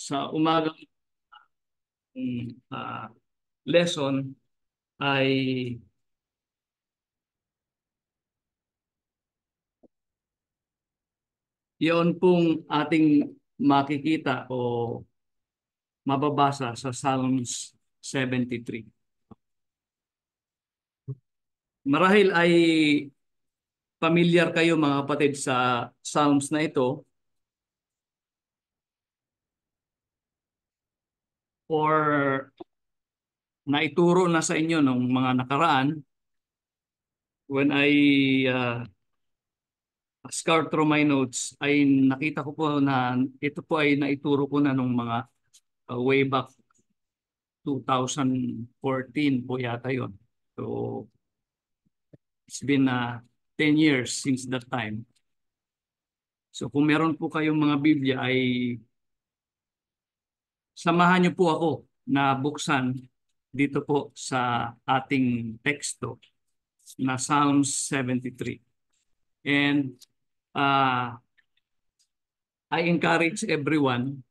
sa umagang lesson ay yon pong ating makikita o mababasa sa Psalms 73. Marahil ay familiar kayo mga kapatid sa Psalms na ito or naituro na sa inyo ng mga nakaraan when I scout through my notes ay nakita ko po na ito po ay naituro ko na nung mga way back 2014 po yata yon. So it's been 10 years since that time. So kung meron po kayong mga Biblia ay samahan niyo po ako na buksan dito po sa ating teksto na Psalms 73. And I encourage everyone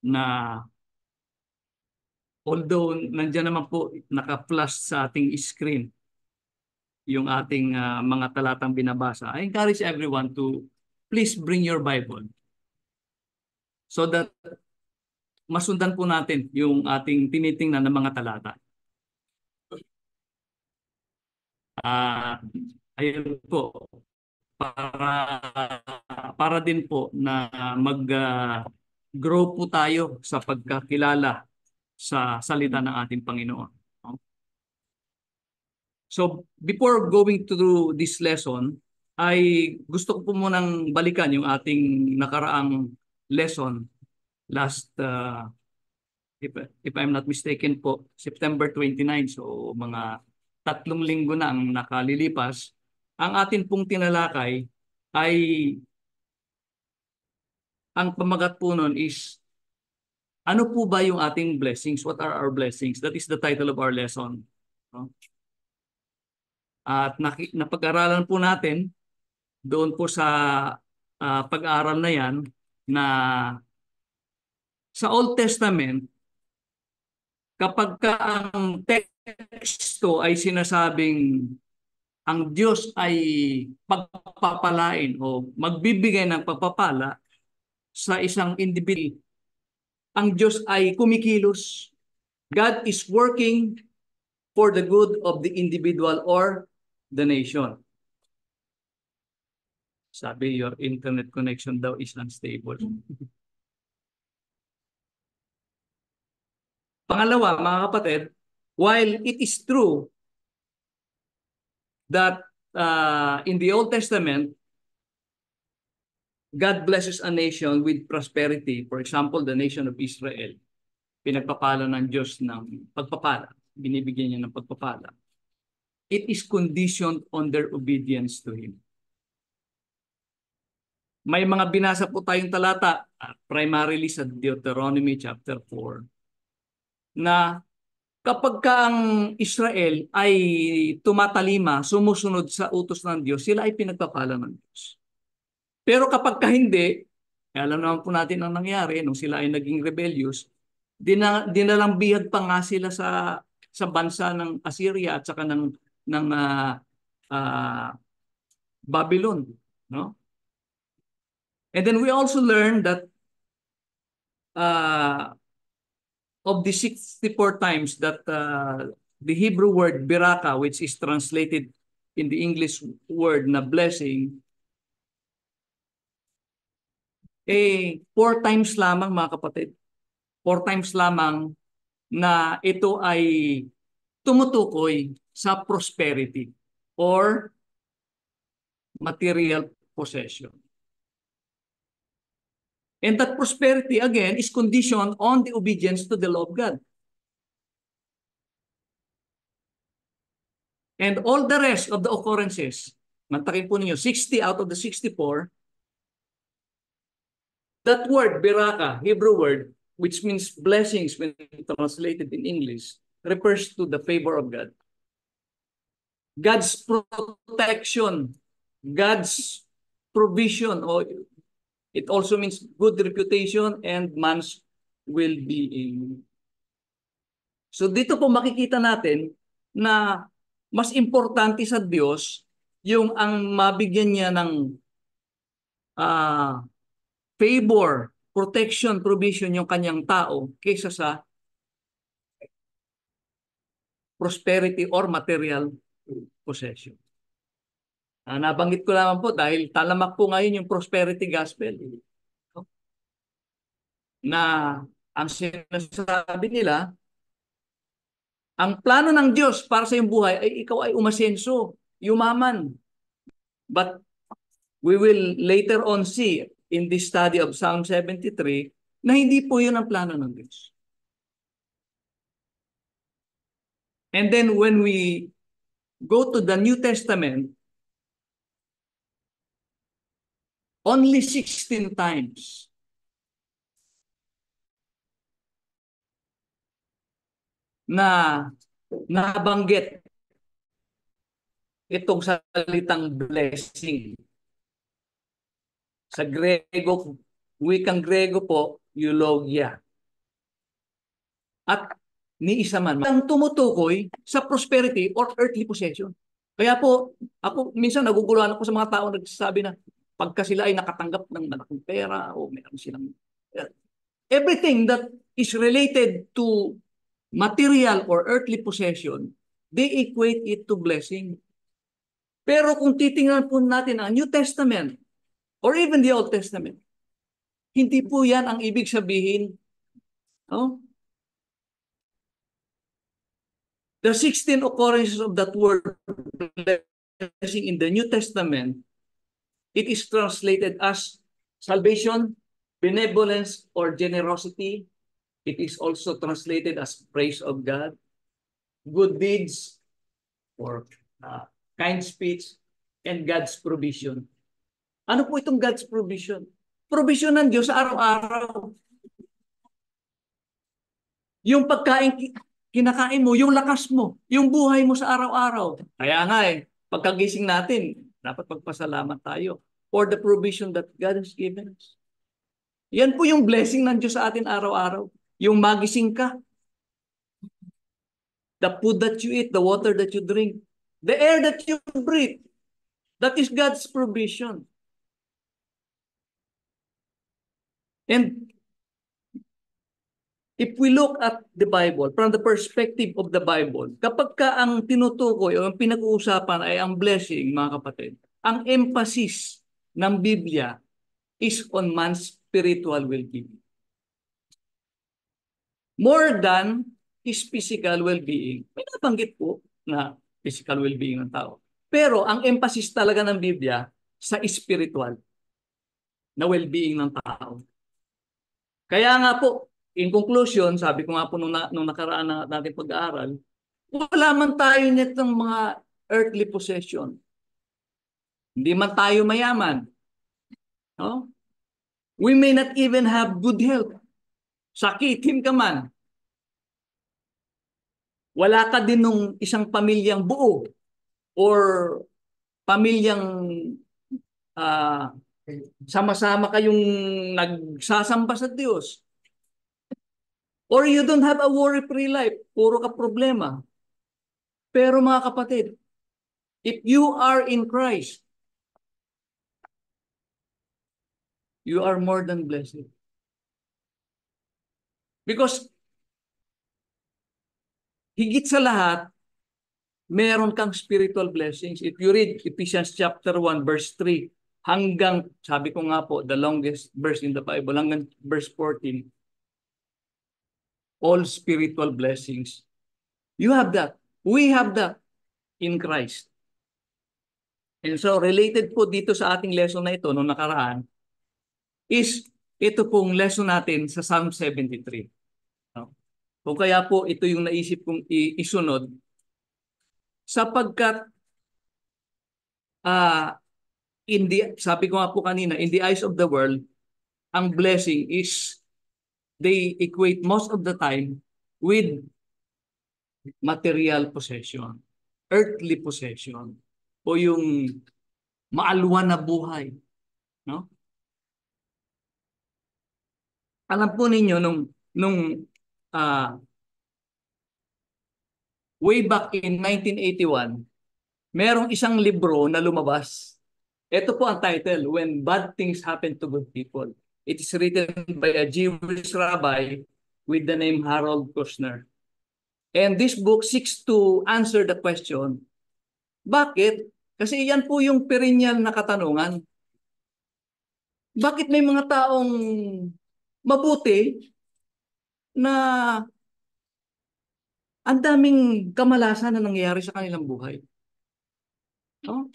na although nandiyan naman po naka-flash sa ating screen yung ating mga talatang binabasa, I encourage everyone to please bring your Bible so that masundan po natin yung ating tinitingnan ng mga talata. Ayun po, para din po na mag-grow po tayo sa pagkakilala sa salita ng ating Panginoon. So before going through this lesson, ay gusto ko po munang balikan yung ating nakaraang lesson last, if I'm not mistaken po, September 29. So mga 3 linggo na ang nakalilipas. Ang atin pong tinalakay ay, ang pamagat po nun is, ano po ba yung ating blessings? What are our blessings? That is the title of our lesson. At napag-aralan po natin doon po sa pag-aaral na yan na sa Old Testament, kapag ka ang teksto ay sinasabing ang Diyos ay pagpapalain o magbibigay ng pagpapala sa isang individual, ang Diyos ay kumikilos. God is working for the good of the individual or the nation. Sabi, your internet connection daw is unstable. Pangalawa, mga kapatid, while it is true that in the Old Testament, God blesses a nation with prosperity. For example, the nation of Israel, pinagpapala ng Diyos ng pagpapala. Binibigyan niya ng pagpapala. It is conditioned on their obedience to Him. May mga binasa po tayong talata, primarily sa Deuteronomy chapter 4, na kapag ka ang Israel ay tumatalima, sumusunod sa utos ng Diyos, sila ay pinagpapala ng Diyos. Pero kapag ka hindi, alam naman po natin ang nangyari nung sila ay naging rebellious, dinalang bihag pa nga sila sa bansa ng Assyria at saka ng Babylon, no? And then we also learned that of the 64 times that the Hebrew word biraka, which is translated in the English word na blessing, 4 times lamang, mga kapatid. 4 times lamang na ito ay tumutukoy sa prosperity or material possession. And that prosperity, again, is conditioned on the obedience to the law of God. And all the rest of the occurrences, mantakin po ninyo, 60 out of the 64, that word, biraka, Hebrew word, which means blessings when translated in English, refers to the favor of God. God's protection, God's provision, or it also means good reputation and man's well-being. So dito po makikita natin na mas importante sa Diyos yung ang mabigyan niya ng ah, favor, protection, provision yung kanyang tao kaysa sa prosperity or material possession. Nabanggit ko lamang po dahil talamak po ngayon yung prosperity gospel na ang sinasabi nila, ang plano ng Diyos para sa iyong buhay ay ikaw ay umasenso, yumaman. But we will later on see in this study of Psalm 73 na hindi po yun ang plano ng Diyos. And then when we go to the New Testament, only 16 times na nabanggit itong salitang blessing. Sa Grego, wikang Grego po, eulogia. At ni isa man ang tumutukoy sa prosperity or earthly possession. Kaya po, ako minsan naguguluhan ako sa mga tao nagsasabi na pagka sila ay nakatanggap ng malaking pera o meron silang everything that is related to material or earthly possession, they equate it to blessing. Pero kung titingnan po natin ang New Testament or even the Old Testament, hindi po yan ang ibig sabihin. Oh? The 16 occurrences of that word blessing in the New Testament, it is translated as salvation, benevolence, or generosity. It is also translated as praise of God, good deeds, or kind speech, and God's provision. Ano po itong God's provision? Provision ng Diyos sa araw-araw. Yung pagkain, kinakain mo, yung lakas mo, yung buhay mo sa araw-araw. Kaya nga pagkagising natin, dapat magpasalamat tayo for the provision that God has given us. Yan po yung blessing ng Diyos sa atin araw-araw. Yung magising ka, the food that you eat, the water that you drink, the air that you breathe, that is God's provision. And if we look at the Bible from the perspective of the Bible, kapag ka ang tinutukoy o ang pinag-uusapan ay ang blessing, mga kapatid, ang emphasis ng Biblia is on man's spiritual well-being. More than his physical well-being. May nabanggit po na physical well-being ng tao. Pero ang emphasis talaga ng Biblia sa spiritual na well-being ng tao. Kaya nga po, in conclusion, sabi ko nga po nung nakaraan na natin pag-aaral, wala man tayo nitong mga earthly possession. Hindi man tayo mayaman. No? We may not even have good health. Sakitin ka man. Wala ka din nung isang pamilyang buo or pamilyang sama-sama kayong nagsasamba sa Diyos. Or you don't have a worry-free life. Puro ka problema. Pero mga kapatid, if you are in Christ, you are more than blessed. Because higit sa lahat, meron kang spiritual blessings. If you read Ephesians chapter 1 verse 3 hanggang, sabi ko nga po, the longest verse in the Bible, hanggang verse 14, all spiritual blessings. You have that. We have that in Christ. And so related po dito sa ating lesson na ito noong nakaraan is ito pong lesson natin sa Psalm 73. Kung kaya po ito yung naisip kong isunod sapagkat sabi ko nga po kanina, in the eyes of the world, ang blessing is they equate most of the time with material possession, earthly possession, o yung maalwan na buhay. No? Alam po ninyo, nung nung ah, way back in 1981, merong isang libro na lumabas. Ito po ang title, When Bad Things Happen to Good People. It is written by a Jewish rabbi with the name Harold Kushner. And this book seeks to answer the question, bakit? Kasi yan po yung perennial na katanungan. Bakit may mga taong mabuti na ang daming kamalasan na nangyayari sa kanilang buhay? No?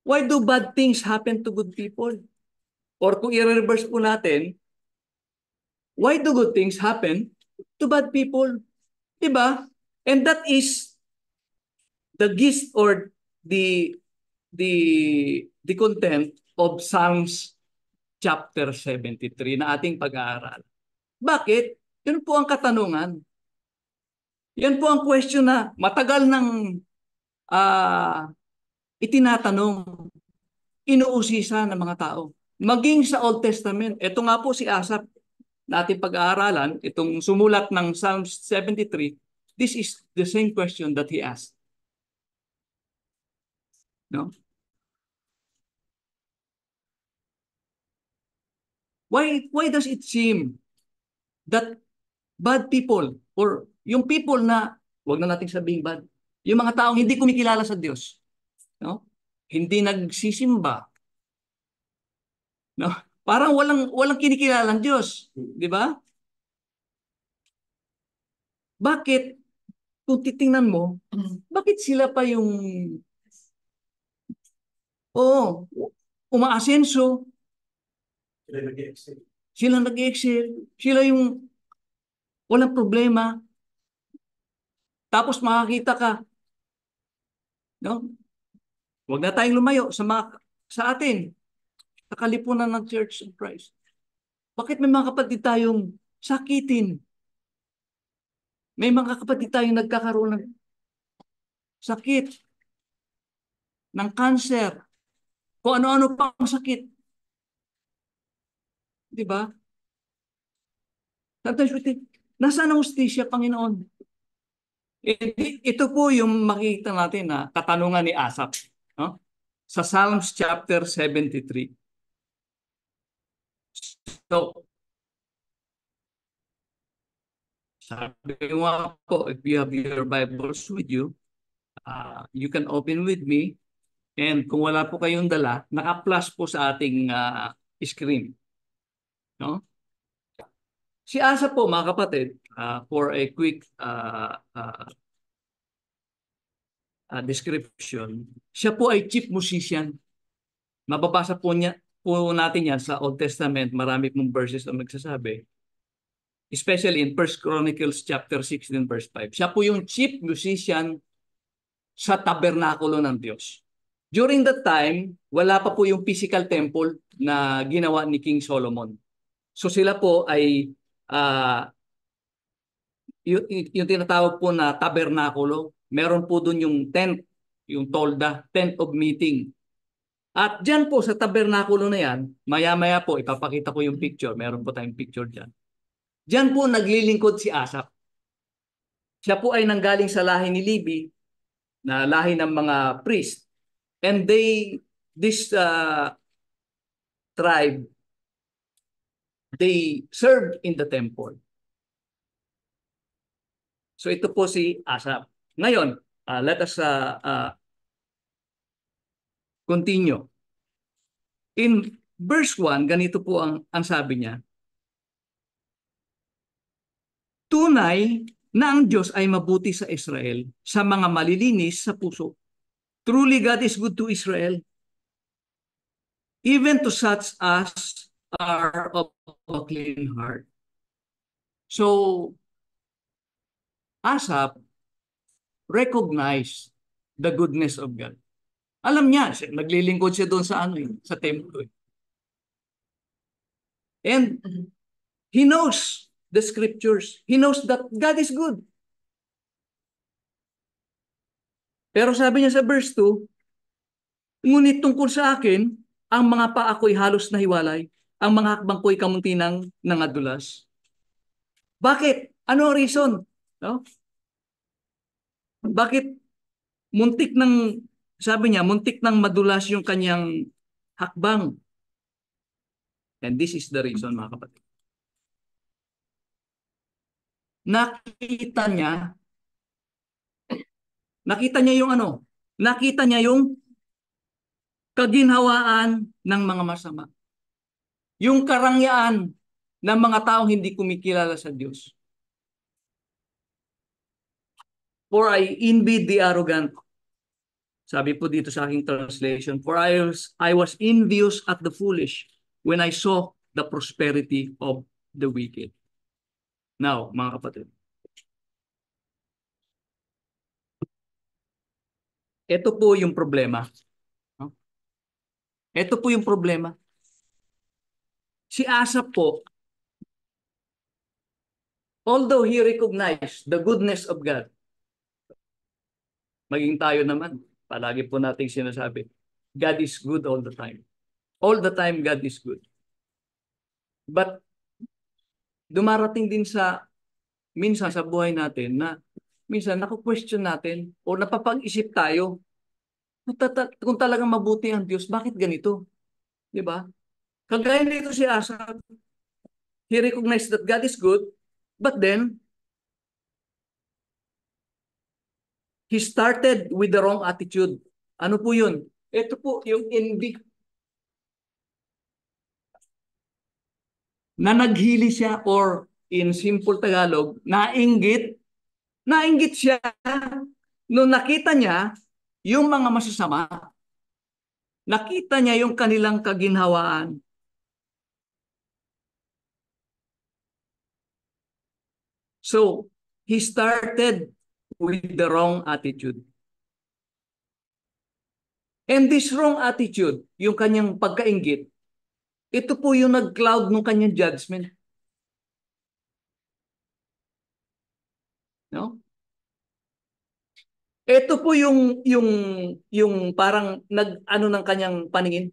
Why do bad things happen to good people? Or kung i-reverse po natin, why do good things happen to bad people? Diba? And that is the gist or the the the content of Psalms chapter 73 na ating pag-aaral. Bakit? Yun po ang katanungan. Yan po ang question na matagal nang ah, itinatanong, inuusisa ng mga tao. Maging sa Old Testament, ito nga po si Asaph na ating pag-aaralan, itong sumulat ng Psalms 73, this is the same question that he asked. No? Why does it seem that bad people or yung people na, wag na nating sabihing bad, yung mga taong hindi kumikilala sa Diyos, no? Hindi nagsisimba, no? Parang walang kinikilalang Diyos, di ba? Bakit kung titingnan mo, bakit sila pa yung umaasenso, sila nag-excel, sila yung walang problema. Tapos makakita ka, no? Huwag na tayong lumayo sa atin, sa kalipunan ng Church of Christ. Bakit may mga kapatid tayong sakitin? May mga kapatid tayong nagkakaroon ng sakit, ng cancer, kung ano-ano pang sakit. Di ba? Sometimes we think, nasaan ang hustisya, Panginoon? Ito po yung makikita natin na katanungan ni Asaph, no? Sa Psalms chapter 73. So, sabi ko nga po, if you have your Bibles with you, you can open with me. And kung wala po kayong dala, naka-flash po sa ating screen. No? Si Asa po, mga kapatid, for a quick description, siya po ay chief musician. Mababasa po natin yan sa Old Testament, marami pong verses na magsasabi. Especially in 1 Chronicles chapter 16 verse 5. Siya po yung chief musician sa tabernakulo ng Diyos. During that time, wala pa po yung physical temple na ginawa ni King Solomon. So sila po ay yung tinatawag po na tabernakulo. Meron po doon yung tent, yung tolda, tent of meeting. At dyan po sa tabernakulo na yan, maya-maya po, ipapakita ko yung picture. Meron po tayong picture dyan. Dyan po naglilingkod si Asaph. Siya po ay nanggaling sa lahi ni Levi, na lahi ng mga priest. And this tribe, they served in the temple. So ito po si Asaph. Ngayon, let us continue. In verse 1, ganito po ang sabi niya. Tunay na ang Diyos ay mabuti sa Israel, sa mga malilinis sa puso. Truly God is good to Israel, even to such as are of a clean heart. So, Asaph recognized the goodness of God. Alam niya, naglilingkod siya doon sa sa templo. And he knows the scriptures. He knows that God is good. Pero sabi niya sa verse 2, ngunit tungkol sa akin, ang mga paa ko'y halos nahiwalay, ang mga hakbang ko'y kamuntinang nangadulas. Bakit? Ano ang reason? No? Bakit muntik ng, sabi niya, muntik ng madulas yung kanyang hakbang. And this is the reason, mga kapatid. Nakita niya, nakita niya yung ano? Nakita niya yung kaginhawaan ng mga masama. Yung karangyaan ng mga taong hindi kumikilala sa Diyos. For I envied the arrogant. Sabi po dito sa aking translation, for I was envious at the foolish when I saw the prosperity of the wicked. Now, mga kapatid, ito po yung problema. No? Ito po yung problema. Si Asaph po, although he recognized the goodness of God, maging tayo naman, palagi po nating sinasabi, God is good all the time. All the time, God is good. But dumarating din sa minsan sa buhay natin na minsan naku-question natin o napapag-isip tayo kung talagang mabuti ang Diyos, bakit ganito? Di ba? Kagaya nito si Asa, he recognized that God is good, but then he started with the wrong attitude. Ano po yun? Ito po yung envy. Na naghili siya or in simple Tagalog, nainggit. Nainggit siya nung nakita niya yung mga masasama. Nakita niya yung kanilang kaginhawaan. So, he started with the wrong attitude. And this wrong attitude, yung kanyang pagkainggit, ito po yung nag-cloud ng kanyang judgment. No? Ito po yung parang nag-ano ng kanyang paningin,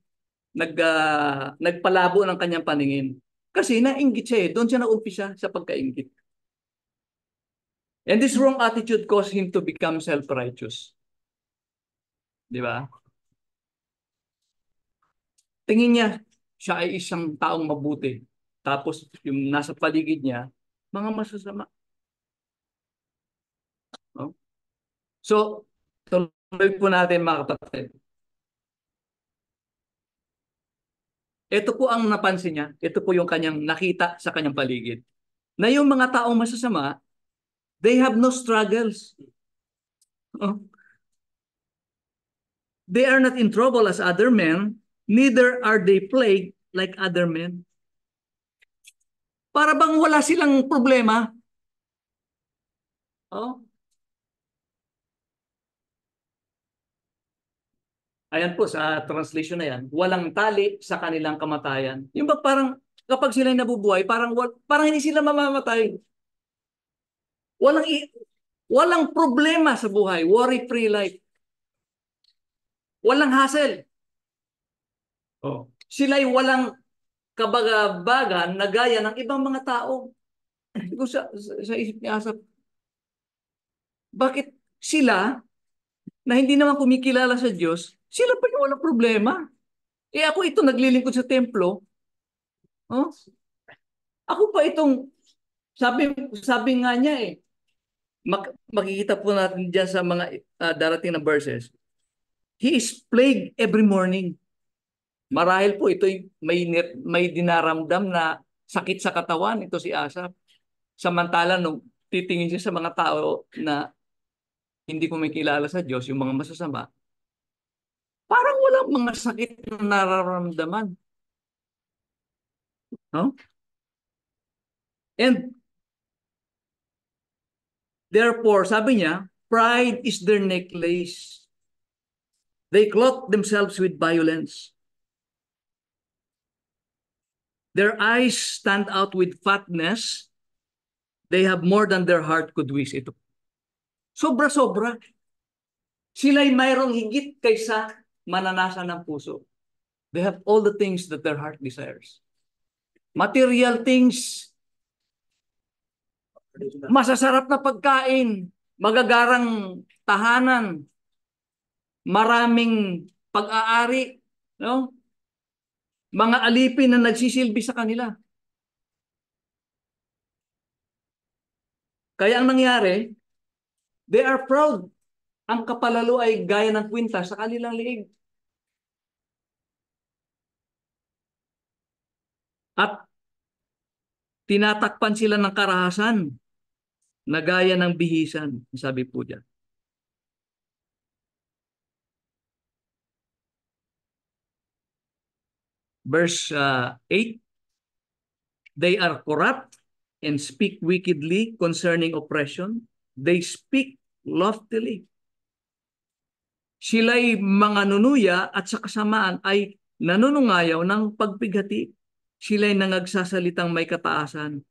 nagpalabo ng kanyang paningin. Kasi nainggit siya eh. Doon siya naumpisa sa pagkainggit. And this wrong attitude caused him to become self-righteous. Di ba? Tingin niya, siya ay isang taong mabuti. Tapos yung nasa paligid niya, mga masasama. No? So, tuloy po natin mga kapatid. Ito po ang napansin niya. Ito po yung kanyang nakita sa kanyang paligid. Na yung mga taong masasama, they have no struggles. Oh. They are not in trouble as other men, neither are they plagued like other men. Para bang wala silang problema. Oh. Ayan po sa translation na yan, walang tali sa kanilang kamatayan. Yung ba parang kapag sila nabubuhay, parang hindi sila mamamatay. Walang walang problema sa buhay, worry-free life. Walang hassle. Oh. Sila'y walang kabagabagan na gaya ng ibang mga tao. Sa isip ni Asap, bakit sila na hindi naman kumikilala sa Diyos, sila pa yung walang problema? Eh ako ito naglilingkod sa templo. Oh? Ako pa itong, sabi nga niya eh, makikita po natin dyan sa mga darating na verses. He is plagued every morning. Marahil po ito may dinaramdam na sakit sa katawan ito si Asap. Samantala nung titingin siya sa mga tao na hindi kumikilala sa Diyos, yung mga masasama, parang walang mga sakit na nararamdaman. No? And therefore, sabi niya, pride is their necklace. They clothe themselves with violence. Their eyes stand out with fatness. They have more than their heart could wish. Ito. Sobra-sobra. Sila'y mayroong higit kaysa mananasan ng puso. They have all the things that their heart desires. Material things, Masasarap na pagkain, magagarang tahanan, maraming pag-aari, no? Mga alipin na nagsisilbi sa kanila. Kaya ang nangyari, they are proud. Ang kapalalo ay gaya ng kwintas sa kanilang liig. At tinatakpan sila ng karahasan na gaya ng bihisan, sabi po diyan. Verse 8, they are corrupt and speak wickedly concerning oppression. They speak loftily. Sila'y mga nunuya at sa kasamaan ay nanunungayaw ng pagbighati. Sila'y nangagsasalitang may kataasan.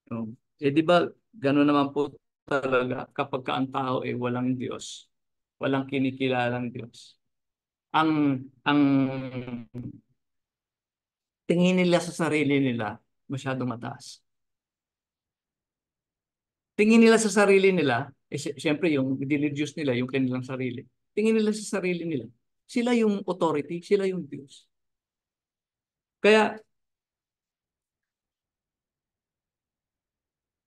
Oh. Di ba, gano'n naman po talaga kapag ka ang tao ay walang Diyos, walang kinikilalang Diyos. Ang tingin nila sa sarili nila masyadong mataas. Tingin nila sa sarili nila, siyempre yung religious nila, yung kanilang sarili. Tingin nila sa sarili nila. Sila yung authority, sila yung Diyos. Kaya,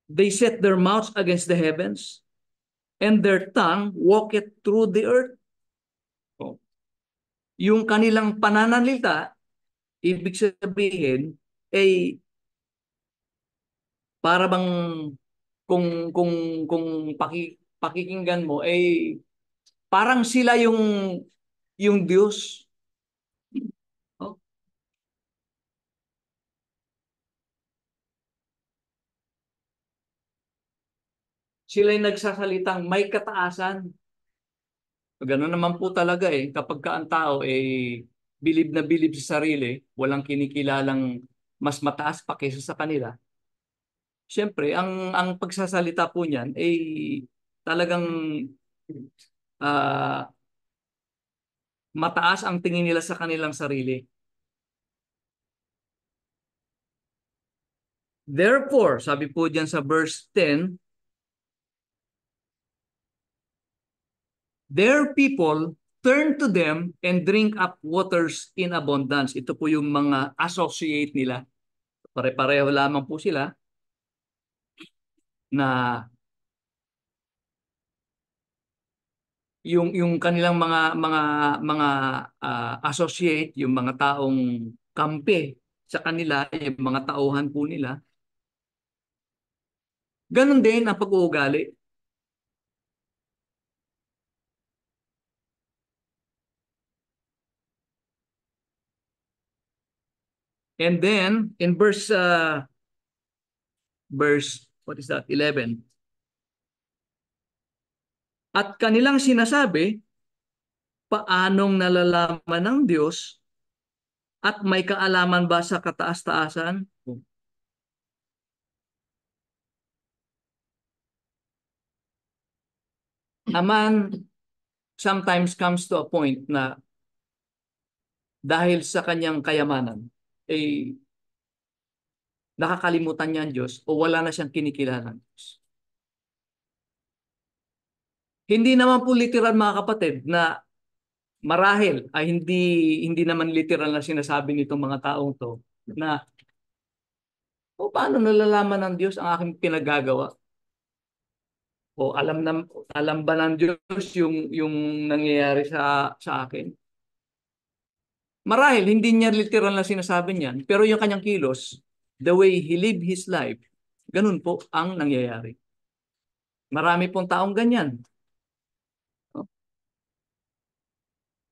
they set their mouths against the heavens, and their tongue walketh through the earth. Oh. Yung kanilang pananalita, ibig sabihin, ay para bang kung kung pakikinggan mo ay parang sila yung Diyos. Oh. Sila yung nagsasalitang may kataasan. Gano'n naman po talaga kapag ka ang tao bilib na bilib sa sarili, walang kinikilalang mas mataas pa kaysa sa kanila. Siyempre, ang pagsasalita po niyan talagang ah, mataas ang tingin nila sa kanilang sarili. Therefore, sabi po diyan sa verse 10, their people turn to them and drink up waters in abundance. Ito po yung mga associate nila. Pare-pareho lamang po sila na yung kanilang mga associate, yung mga taong kampe sa kanila, yung mga tauhan po nila. Ganon din ang pag-uugali. And then in verse what is that? 11. At kanilang sinasabi, paanong nalalaman ng Diyos at may kaalaman ba sa kataas-taasan? A man sometimes comes to a point na dahil sa kanyang kayamanan, nakakalimutan niya ang Diyos o wala na siyang kinikilala ng Diyos. Hindi naman po literal mga kapatid na marahil ay hindi naman literal na sinasabi nitong mga taong to na paano nalalaman ng Diyos ang aking pinagagawa? O alam ba ng Diyos yung nangyayari sa akin? Marahil hindi niya literal na sinasabi niyan, pero yung kanyang kilos, the way he live his life, ganun po ang nangyayari. Marami pong taong ganyan.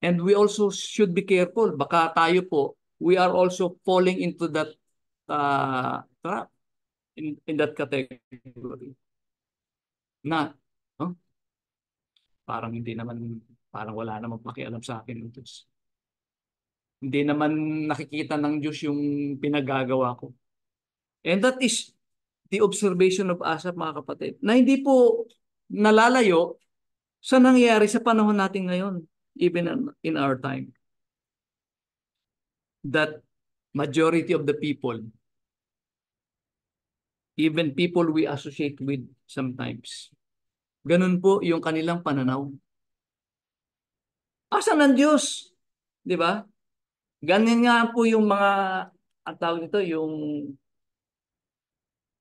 And we also should be careful. Baka tayo po, we are also falling into that trap, in that category. Na, oh, parang hindi naman, parang wala namang pakialam sa akin ng Diyos. Hindi naman nakikita ng Diyos yung pinagagawa ko. And that is the observation of Asaph, mga kapatid, na hindi po nalalayo sa nangyayari sa panahon natin ngayon, even in our time. That majority of the people even people we associate with sometimes. Ganun po yung kanilang pananaw. Asan ang Diyos? Di ba? Ganyan nga po yung mga, ang tawag nito, yung,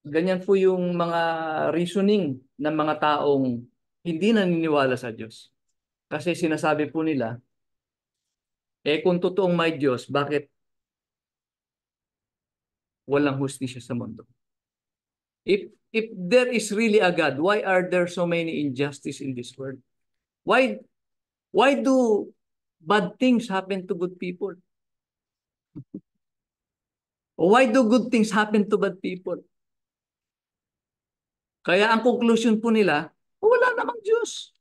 ganyan po yung mga reasoning ng mga taong hindi naniniwala sa Diyos. Kasi sinasabi po nila, kung totoong may Diyos, bakit walang hustisya sa mundo? If there is really a God, why are there so many injustice in this world? Why do bad things happen to good people? Why do good things happen to bad people? Kaya ang conclusion po nila, wala namang Diyos.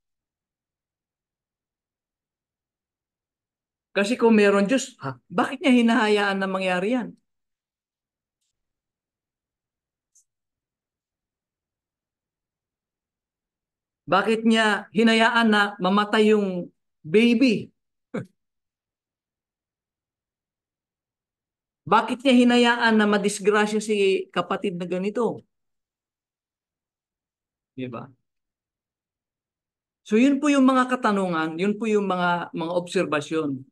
Kasi kung meron Diyos, bakit niya hinahayaan na mangyari yan? Bakit niya hinayaan na mamatay yung baby? Bakit niya hinayaan na madisgrasya si kapatid na ganito? Di ba? So yun po yung mga katanungan, yun po yung mga obserbasyon.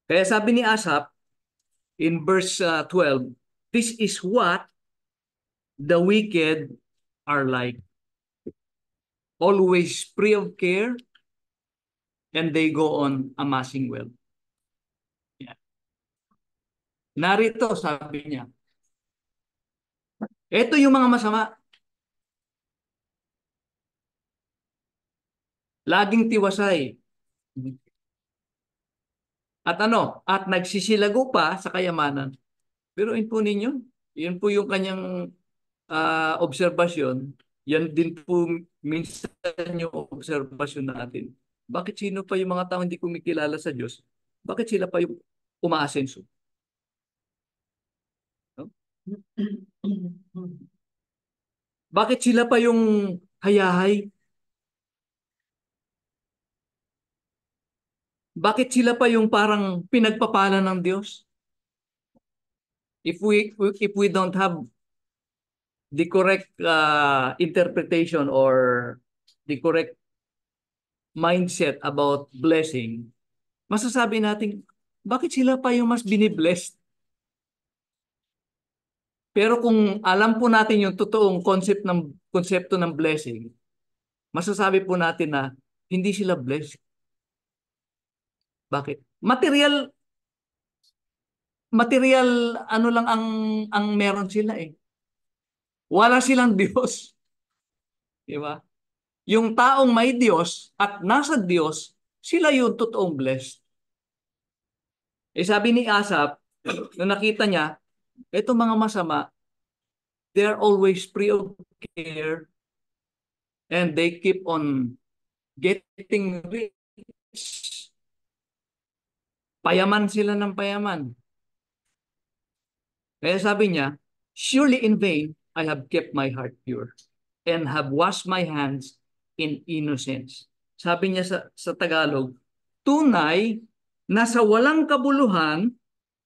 Kaya sabi ni Asaph in verse 12, this is what the wicked are like. Always free of care, and they go on amassing wealth. Yeah. Narito, sabi niya, ito yung mga masama. Laging tiwasay. At nagsisilago pa sa kayamanan. Pero po ninyo, yun po yung kanyang obserbasyon. Yan din po minsan yung obserbasyon natin. Bakit sino pa yung mga tao hindi kumikilala sa Diyos? Bakit sila pa yung umaasenso? No? Bakit sila pa yung hayahay? Bakit sila pa yung parang pinagpapala ng Diyos? If we don't have the correct interpretation or the correct mindset about blessing, masasabi natin, bakit sila pa yung mas biniblessed? Pero kung alam po natin yung totoong konsepto ng blessing, masasabi po natin na hindi sila blessed. Bakit? Material ano lang ang meron sila eh. Wala silang Diyos. Di ba? Yung taong may Diyos at nasa Diyos, sila yung totoong blessed. Sabi ni Asaph, nung nakita niya, itong mga masama, they're always free of care and they keep on getting rich. Payaman sila ng payaman. Kaya sabi niya, surely in vain I have kept my heart pure and have washed my hands in innocence. Sabi niya sa Tagalog, tunay na sa walang kabuluhan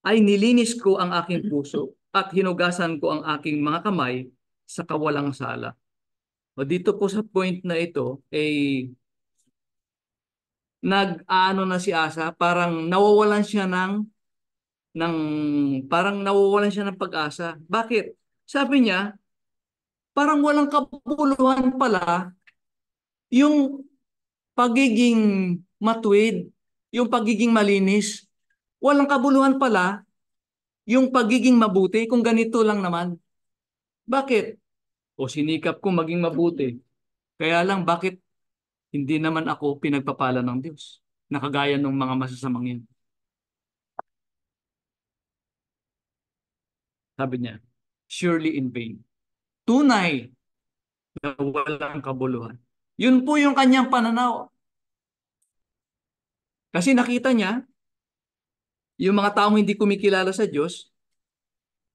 ay nilinis ko ang aking puso at hinugasan ko ang aking mga kamay sa kawalang sala. O dito po sa point na ito, nag-ano na si Asa, parang nawawalan siya parang nawawalan siya ng pag-asa. Bakit? Sabi niya, parang walang kabuluhan pala yung pagiging matuwid, yung pagiging malinis. Walang kabuluhan pala yung pagiging mabuti kung ganito lang naman. Bakit? O sinikap ko maging mabuti. Kaya lang, bakit hindi naman ako pinagpapala ng Diyos? Nakagaya ng mga masasamang yan. Sabi niya, surely in vain. Tunay na walang kabuluhan. Yun po yung kanyang pananaw. Kasi nakita niya, yung mga taong hindi kumikilala sa Diyos,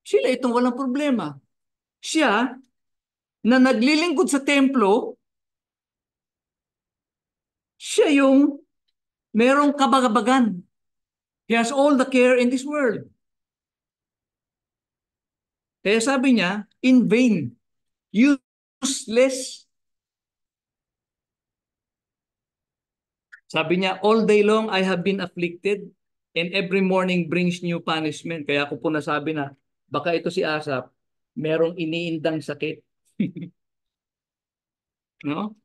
sila itong walang problema. Siya, na naglilingkod sa templo, siya yung merong kabagabagan. He has all the care in this world. Kaya sabi niya, in vain, useless. Sabi niya, all day long I have been afflicted and every morning brings new punishment. Kaya ako po nasabi na, baka ito si Asaph, merong iniindang sakit. No?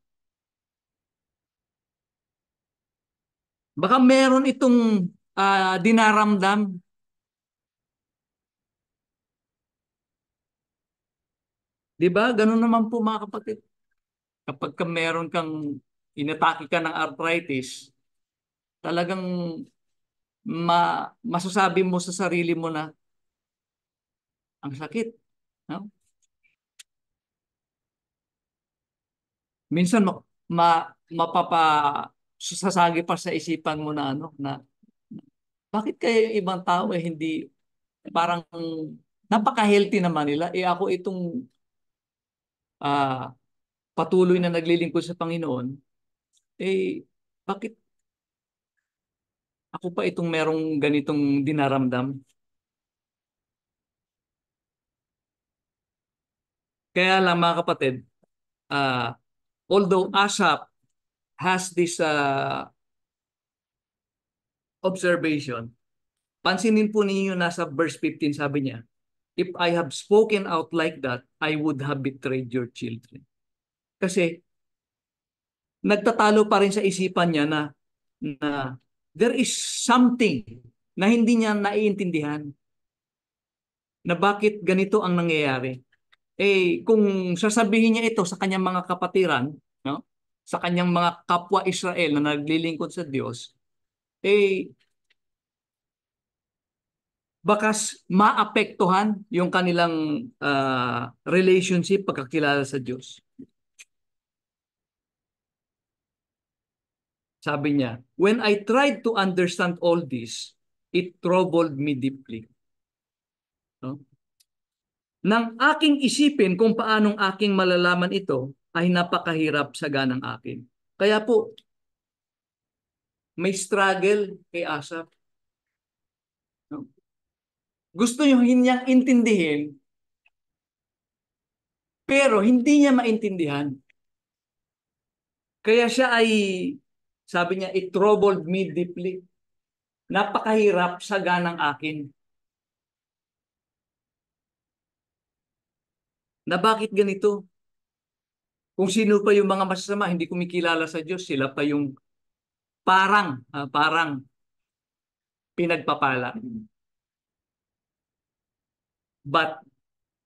Baka meron itong dinaramdam. Di ba? Ganun naman po mga kapatid. Kapag ka meron kang inatake ka ng arthritis, talagang masasabi mo sa sarili mo na ang sakit. No? Minsan mapapa sasagi pa sa isipan mo na ano na bakit kaya yung ibang tao hindi parang napaka-healthy naman nila ako itong ah, patuloy na naglilingkod sa Panginoon bakit ako pa itong merong ganitong dinaramdam. Kaya lang mga kapatid, ah, although Asaph has this observation, pansinin po ninyo nasa verse 15 sabi niya, if I have spoken out like that, I would have betrayed your children. Kasi nagtatalo pa rin sa isipan niya na there is something na hindi niya naiintindihan na bakit ganito ang nangyayari. Kung sasabihin niya ito sa kanyang mga kapatiran, no? Sa kanyang mga kapwa Israel na naglilingkod sa Diyos, bakas maapektuhan yung kanilang relationship, pagkakilala sa Diyos. Sabi niya, when I tried to understand all this, it troubled me deeply. No? Nang aking isipin kung paanong aking malalaman ito, ay napakahirap sa ganang akin. Kaya po, may struggle kay Asaph. No? Gusto niyang intindihin, pero hindi niya maintindihan. Kaya siya ay, sabi niya, it troubled me deeply. Napakahirap sa ganang akin. Na bakit ganito? Kung sino pa yung mga masasama, hindi kumikilala sa Diyos, sila pa yung parang pinagpapala. But,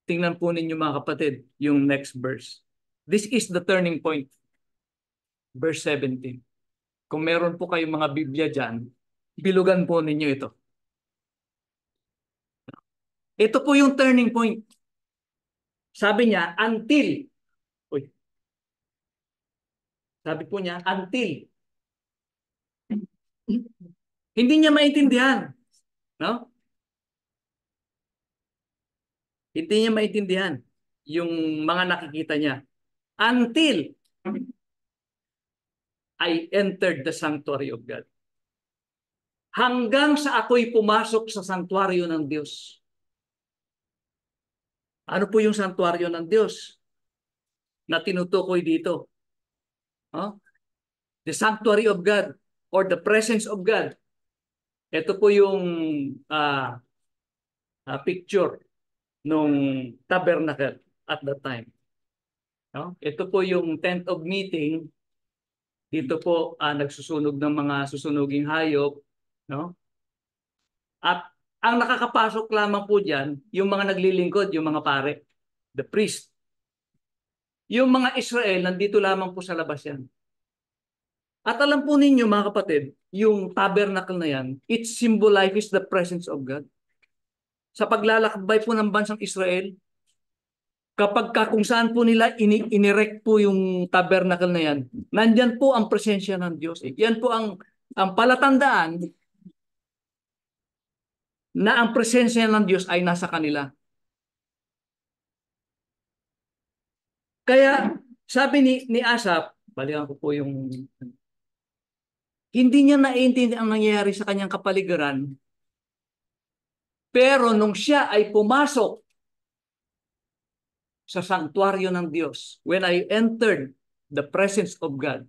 tingnan po ninyo mga kapatid, yung next verse. This is the turning point. Verse 17. Kung meron po kayong mga Biblia dyan, bilugan po ninyo ito. Ito po yung turning point. Sabi niya, sabi po niya, until. Hindi niya maintindihan. No? Hindi niya maintindihan yung mga nakikita niya. Until I entered the sanctuary of God. Hanggang sa ako'y pumasok sa sanctuaryo ng Diyos. Ano po yung sanctuaryo ng Diyos na tinutukoy dito? Huh? The sanctuary of God or the presence of God. Ito po yung picture nung tabernacle at that time. No? Ito po yung tent of meeting. Dito po nagsusunog ng mga susunuging hayop. No? At ang nakakapasok lamang po dyan, yung mga naglilingkod, yung mga pare, the priest. Yung mga Israel, nandito lamang po sa labas yan. At alam po ninyo mga kapatid, yung tabernacle na yan, it symbolizes the presence of God. Sa paglalakbay po ng bansang Israel, kapag kung saan po nila inirect po yung tabernacle na yan, nandyan po ang presensya ng Diyos. Yan po ang palatandaan na ang presensya ng Diyos ay nasa kanila. Kaya sabi ni Asaph, balikan ko po yung hindi niya naiintindihan ang nangyayari sa kanyang kapaligiran Pero nung siya ay pumasok sa sanktuaryo ng Diyos, when I entered the presence of God,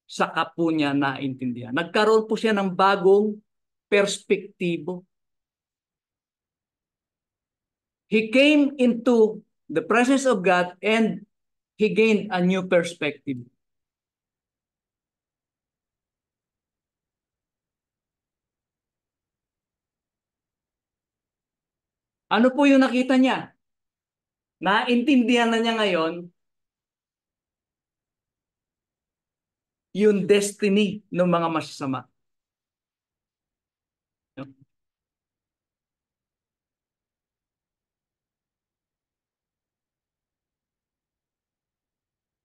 saka po niya naintindihan. Nagkaroon po siya ng bagong perspektibo. He came into the presence of God and he gained a new perspective. Ano po yung nakita niya? Naintindihan na niya ngayon yung destiny ng mga masasama.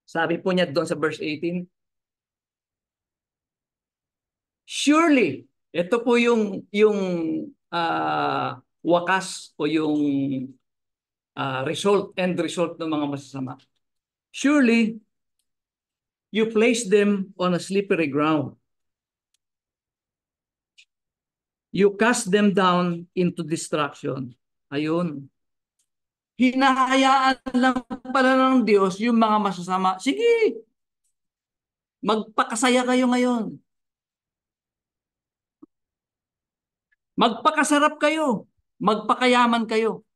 Sabi po niya doon sa verse 18, surely, ito po yung wakas o yung end result ng mga masasama. Surely, you place them on a slippery ground. You cast them down into destruction. Ayun. Hinahayaan lang pala ng Diyos yung mga masasama. Sige, magpakasaya kayo ngayon. Magpakasarap kayo. Magpakayaman kayo.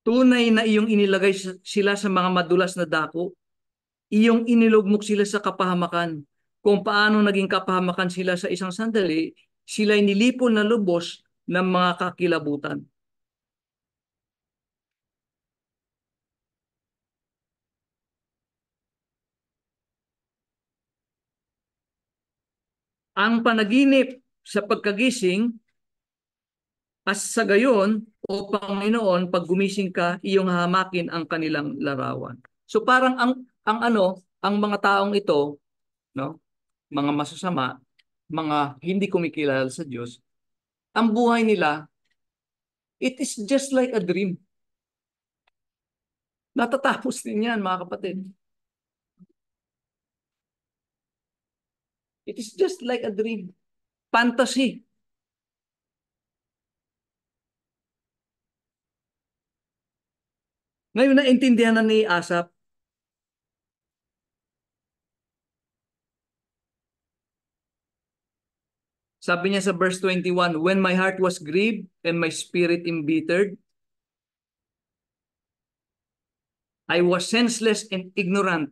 Tunay na iyong inilagay sila sa mga madulas na dako. Iyong inilugmok sila sa kapahamakan. Kung paano naging kapahamakan sila sa isang sandali, sila'y nilipon na lubos ng mga kakilabutan. Ang panaginip sa pagkagising, as sa gayon, o Panginoon, pag gumising ka, iyong hamakin ang kanilang larawan. So parang ang mga taong ito, no, mga masasama, mga hindi kumikilala sa Diyos, ang buhay nila, it is just like a dream. Natatapos din yan, mga kapatid. It is just like a dream. Fantasy. Ngayon, naintindihan na ni Asaph. Sabi niya sa verse 21, when my heart was grieved and my spirit embittered, I was senseless and ignorant.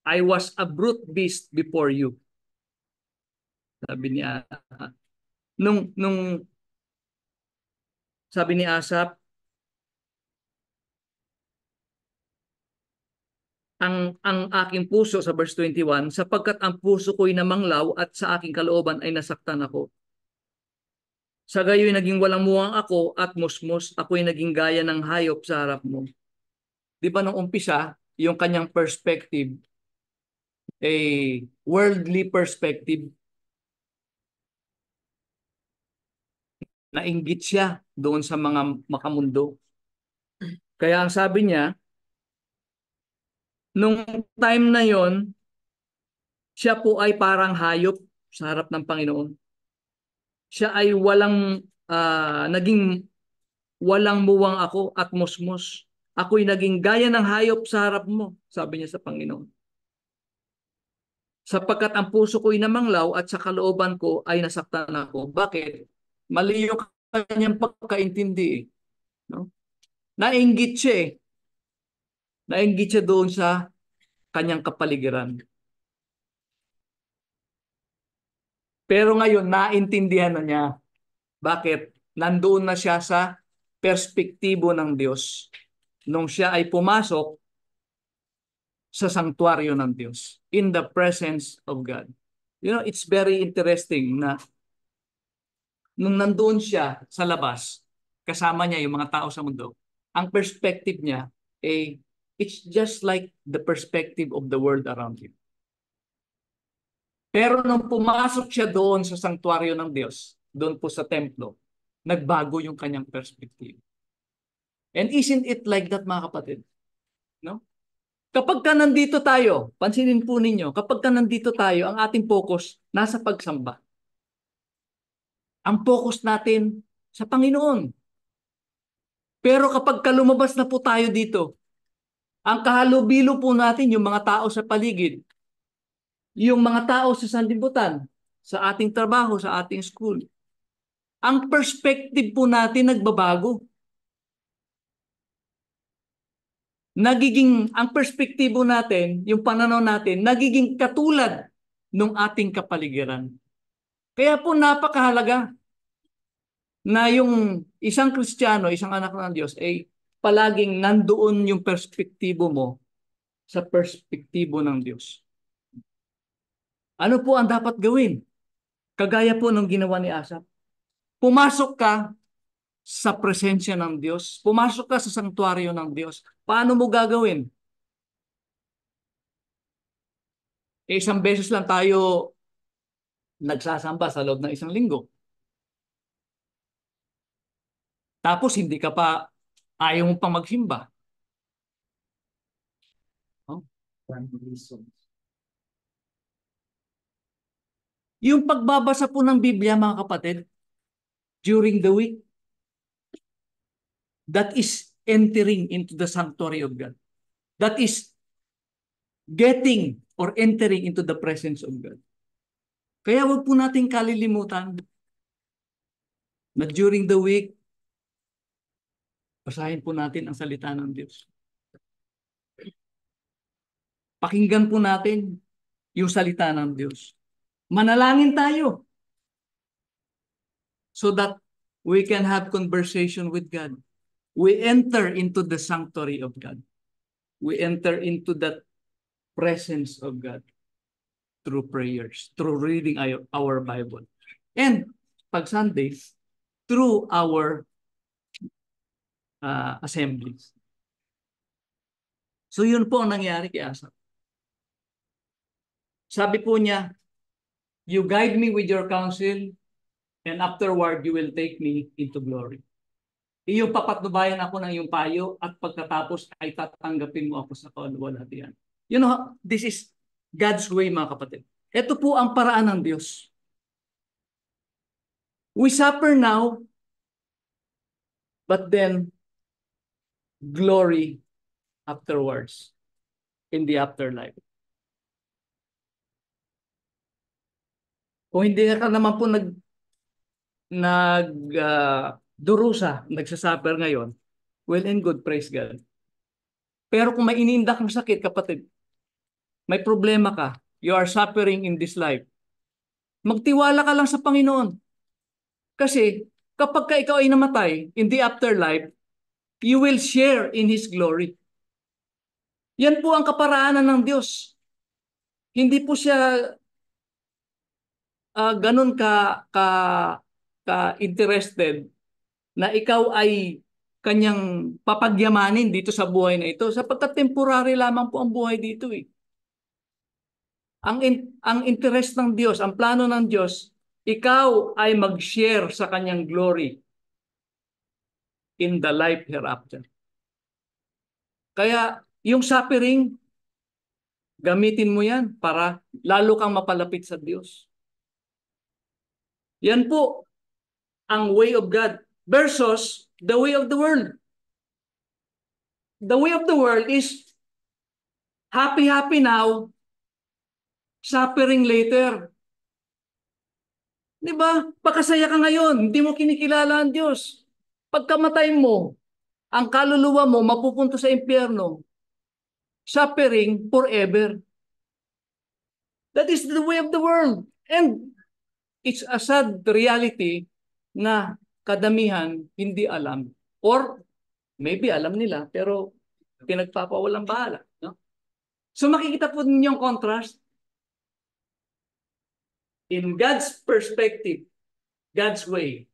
I was a brute beast before you. Sabi niya, nung sabi ni Asaph, ang aking puso sa verse 21, sapagkat ang puso ko'y namanglaw at sa aking kalooban ay nasaktan ako. Sa gayo'y naging walang muwang ako at musmus, ako'y naging gaya ng hayop sa harap mo. Di ba nung umpisa, yung kanyang perspective, a worldly perspective, nainggit siya doon sa mga makamundo. Kaya ang sabi niya, nung time na yon, siya po ay parang hayop sa harap ng Panginoon. Siya ay naging walang muwang ako at musmus. Ako'y naging gaya ng hayop sa harap mo, sabi niya sa Panginoon. Sapagkat ang puso ko'y namanglaw at sa kalooban ko ay nasaktan ako. Bakit? Mali yung kanyang pagkaintindi. No? Nainggit siya eh. Nainggit siya doon sa kanyang kapaligiran. Pero ngayon, naintindihan na niya. Bakit? Nandoon na siya sa perspektibo ng Diyos. Nung siya ay pumasok sa sanktuaryo ng Diyos, in the presence of God. You know, it's very interesting na nung nandoon siya sa labas, kasama niya yung mga tao sa mundo, ang perspective niya, it's just like the perspective of the world around him. Pero nung pumasok siya doon sa sanktuaryo ng Diyos, doon po sa templo, nagbago yung kanyang perspective. And isn't it like that, mga kapatid? No? Kapag ka nandito tayo, pansinin po ninyo, kapag ka nandito tayo, ang ating focus nasa pagsamba. Ang focus natin sa Panginoon. Pero kapag ka lumabas na po tayo dito, ang kahalubilo po natin yung mga tao sa paligid, yung mga tao sa sanlibutan, sa ating trabaho, sa ating school. Ang perspective po natin nagbabago. Ang perspektibo natin, yung pananaw natin, nagiging katulad ng ating kapaligiran. Kaya po napakahalaga na yung isang Kristiyano, isang anak ng Diyos, ay palaging nandoon yung perspektibo mo sa perspektibo ng Diyos. Ano po ang dapat gawin? Kagaya po ng ginawa ni Asaph. Pumasok ka sa presensya ng Diyos. Pumasok ka sa sanktuaryo ng Diyos. Paano mo gagawin? Isang beses lang tayo nagsasamba sa loob ng isang linggo. Tapos hindi ka pa, ayaw mo pang magsimba. Oh. Yung pagbabasa po ng Biblia, mga kapatid, during the week, that is entering into the sanctuary of God. That is getting or entering into the presence of God. Kaya wag po nating kalilimutan na during the week, basahin po natin ang salita ng Diyos. Pakinggan po natin yung salita ng Diyos. Manalangin tayo so that we can have conversation with God. We enter into the sanctuary of God. We enter into that presence of God through prayers, through reading our Bible. And pag Sundays, through our assemblies. So yun po ang nangyari kay Asaph. Sabi po niya, you guide me with your counsel, and afterward you will take me into glory. Iyong papatnubayan ako ng iyong payo, at pagkatapos ay tatanggapin mo ako sa kaluwalhatian. You know, this is God's way, mga kapatid. Ito po ang paraan ng Diyos. We suffer now, but then glory afterwards in the afterlife. Kung hindi ka naman po durusa, nagsasuffer ngayon, well and good, praise God. Pero kung may iniinda kang sakit, kapatid, may problema ka, you are suffering in this life, magtiwala ka lang sa Panginoon. Kasi kapag ka ikaw ay namatay in the afterlife, you will share in His glory. Yan po ang kaparaanan ng Diyos. Hindi po siya ganun ka interested na ikaw ay kanyang papagyamanin dito sa buhay na ito, sapagkat temporary lamang po ang buhay dito eh. Ang interest ng Diyos, ang plano ng Diyos, ikaw ay mag-share sa kanyang glory in the life hereafter. Kaya yung suffering, gamitin mo yan para lalo kang mapalapit sa Diyos. Yan po ang way of God versus the way of the world. The way of the world is happy now, suffering later. Di ba? Pakasaya ka ngayon, hindi mo kinikilala ang Diyos. Pagkamatay mo, ang kaluluwa mo mapupunta sa impyerno. Suffering forever. That is the way of the world. And it's a sad reality na kadamihan hindi alam. Or maybe alam nila, pero pinagpapawalang bahala. No? So makikita po ninyo yung contrast. In God's perspective, God's way,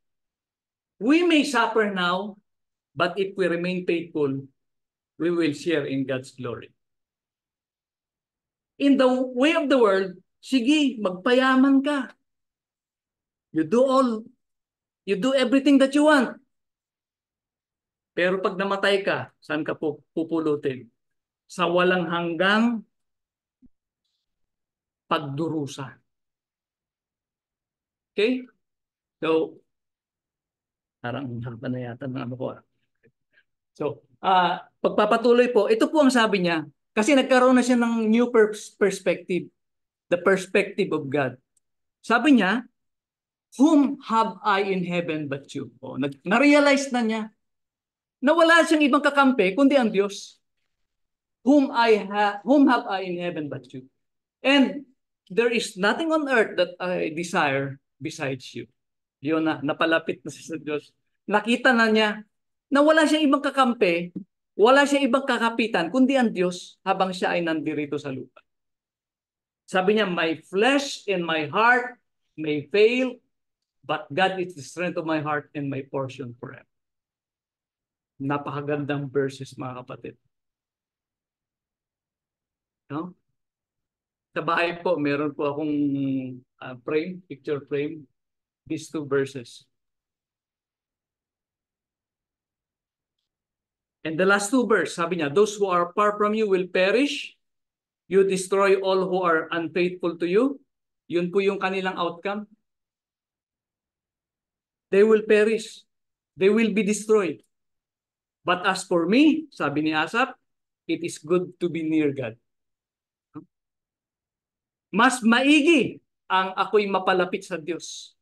we may suffer now, but if we remain faithful, we will share in God's glory. In the way of the world, sige, magpayaman ka. You do everything that you want. Pero pag namatay ka, saan ka pupulutin? sa walang hanggang pagdurusa. Okay? So, parang haba na yata ng ano ko. So, pagpapatuloy po, ito po ang sabi niya. Kasi nagkaroon na siya ng new perspective. The perspective of God. Sabi niya, whom have I in heaven but you? Na-realize na niya na wala siyang ibang kakampi kundi ang Diyos. Whom have I in heaven but you? And there is nothing on earth that I desire besides you. Yun na, napalapit na siya sa Diyos. Nakita na niya na wala siyang ibang kakampi, wala siyang ibang kakapitan, kundi ang Diyos habang siya ay nandirito sa lupa. Sabi niya, my flesh and my heart may fail, but God is the strength of my heart and my portion forever. Napakagandang verses, mga kapatid. No? Sa bahay po, meron po akong frame, picture frame, these two verses. And the last two verses, sabi niya, those who are far from you will perish. You destroy all who are unfaithful to you. Yun po yung kanilang outcome. They will perish. They will be destroyed. But as for me, sabi ni Asaph, it is good to be near God. Mas maigi ang ako'y mapalapit sa Diyos.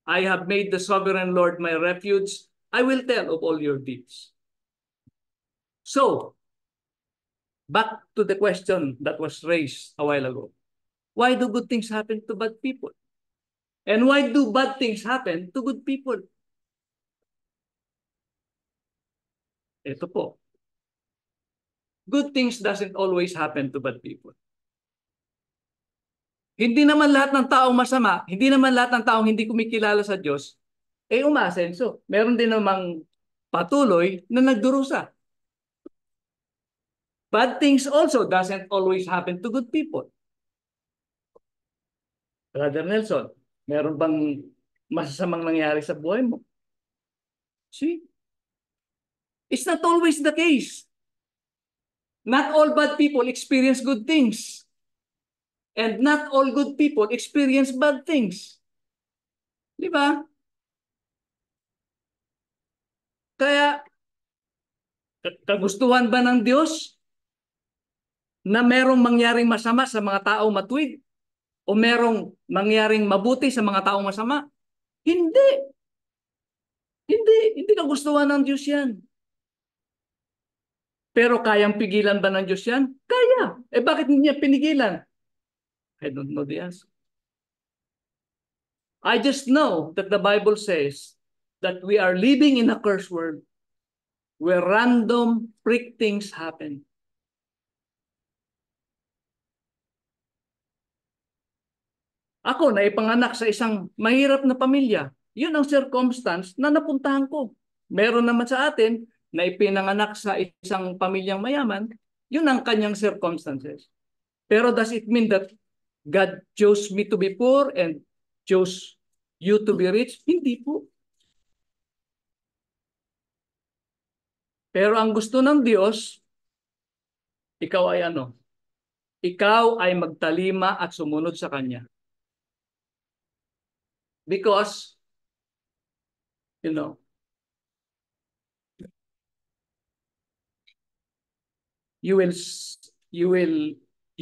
I have made the sovereign Lord my refuge. I will tell of all your deeds. So, back to the question that was raised a while ago. Why do good things happen to bad people? And why do bad things happen to good people? Ito po. Good things doesn't always happen to bad people. Hindi naman lahat ng taong masama, hindi naman lahat ng taong hindi kumikilala sa Diyos, umasenso. Meron din namang patuloy na nagdurusa. Bad things also doesn't always happen to good people. Brother Nelson, meron bang masasamang nangyari sa buhay mo? See? It's not always the case. Not all bad people experience good things. And not all good people experience bad things. Di ba? Kaya, kagustuhan ba ng Diyos na merong mangyaring masama sa mga tao matuwid? O merong mangyaring mabuti sa mga taong masama? Hindi. Hindi kagustuhan ng Diyos yan. Pero kayang pigilan ba ng Diyos yan? Kaya. Bakit hindi niya pinigilan? I don't know the answer. I just know that the Bible says that we are living in a cursed world where random freak things happen. Ako, naipanganak sa isang mahirap na pamilya. Yun ang circumstance na napuntahan ko. Meron naman sa atin na ipinanganak sa isang pamilyang mayaman. Yun ang kanyang circumstances. Pero does it mean that God chose me to be poor and chose you to be rich? Hindi po. Pero ang gusto ng Diyos, ikaw ay ano? Ikaw ay magtalima at sumunod sa Kanya. Because, you know, you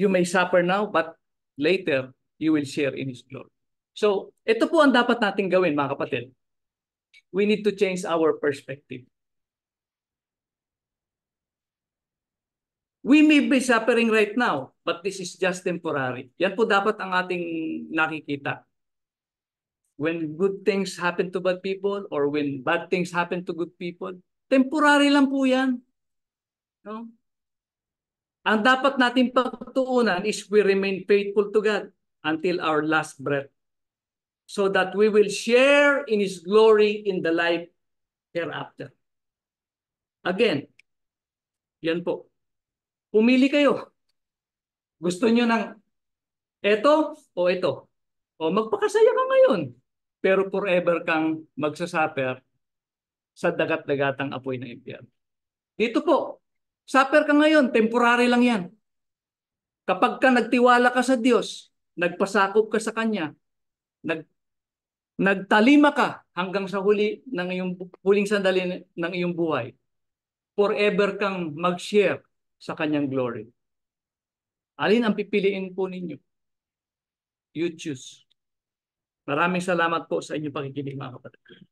may suffer now, but later, you will share in His glory. So, ito po ang dapat nating gawin, mga kapatid. We need to change our perspective. We may be suffering right now, but this is just temporary. Yan po dapat ang ating nakikita. When good things happen to bad people or when bad things happen to good people, temporary lang po yan. No? Ang dapat natin pagtuunan is we remain faithful to God until our last breath so that we will share in His glory in the life hereafter. Again, yan po. Pumili kayo. Gusto nyo ng eto o ito? O magpakasaya ka ngayon. Pero forever kang magsasuffer sa dagat-dagatang apoy ng impyerno. Dito po, Suffer ka ngayon, temporary lang yan. Kapag ka nagtiwala ka sa Diyos, nagpasakop ka sa Kanya, nag, nagtalima ka hanggang sa huli ng iyong huling sandali ng iyong buhay, forever kang mag-share sa Kanyang glory. Alin ang pipiliin po ninyo? You choose. Maraming salamat po sa inyong pakikinig, mga kapatid.